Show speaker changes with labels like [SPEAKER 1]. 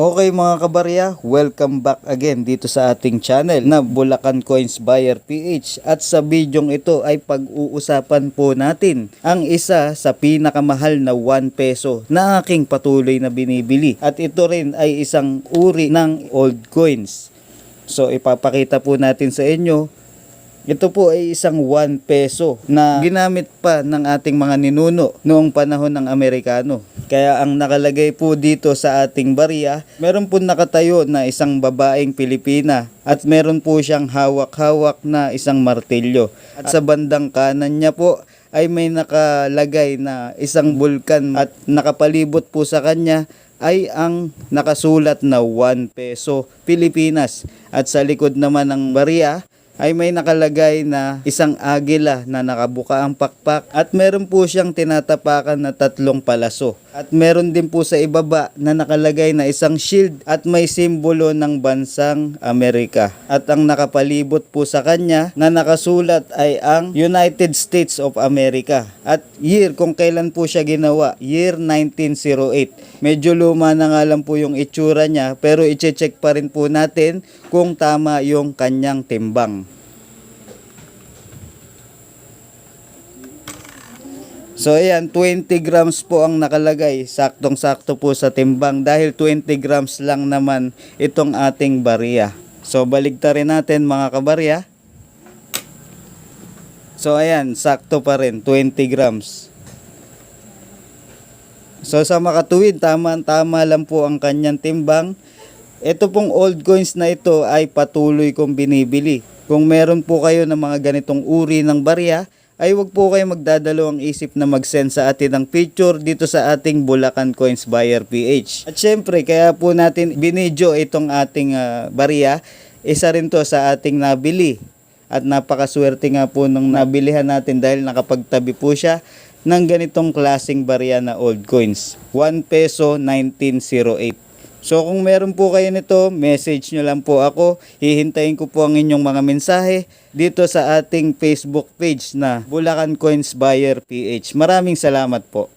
[SPEAKER 1] Okay mga kabarya, welcome back again dito sa ating channel na Bulacan Coins Buyer PH. At sa bidyong ito ay pag-uusapan po natin ang isa sa pinakamahal na 1 peso na aking patuloy na binibili. At ito rin ay isang uri ng old coins. So ipapakita po natin sa inyo. Ito po ay isang 1 peso na ginamit pa ng ating mga ninuno noong panahon ng Amerikano. Kaya ang nakalagay po dito sa ating barya, meron po nakatayo na isang babaeng Pilipina at meron po siyang hawak-hawak na isang martilyo. At sa bandang kanan niya po ay may nakalagay na isang bulkan at nakapalibot po sa kanya ay ang nakasulat na 1 peso Pilipinas. At sa likod naman ng barya ay may nakalagay na isang agila na nakabuka ang pakpak at meron po siyang tinatapakan na 3 palaso. At meron din po sa ibaba na nakalagay na isang shield at may simbolo ng bansang Amerika. At ang nakapalibot po sa kanya na nakasulat ay ang United States of America. At year kung kailan po siya ginawa, year 1908. Medyo luma na nga lang po yung itsura niya pero i-check pa rin po natin kung tama yung kanyang timbang. So ayan, 20 grams po ang nakalagay, saktong-sakto po sa timbang dahil 20 grams lang naman itong ating barya. So baligtarin natin mga kabarya. So ayan, sakto pa rin, 20 grams. So sa makatuwid, tama lang po ang kanyang timbang. Ito pong old coins na ito ay patuloy kong binibili. Kung meron po kayo ng mga ganitong uri ng barya, ay wag po kayo magdadalawang isip na mag-send sa atin ng picture dito sa ating Bulacan Coins Buyer PH. At syempre, kaya po natin binidyo itong ating barya, isa rin to sa ating nabili. At napakaswerte nga po nung nabilihan natin dahil nakapagtabi po siya ng ganitong klaseng barya na old coins. 1 peso 1908. So kung meron po kayo nito, message nyo lang po ako. Hihintayin ko po ang inyong mga mensahe dito sa ating Facebook page na Bulacan Coins Buyer PH. Maraming salamat po.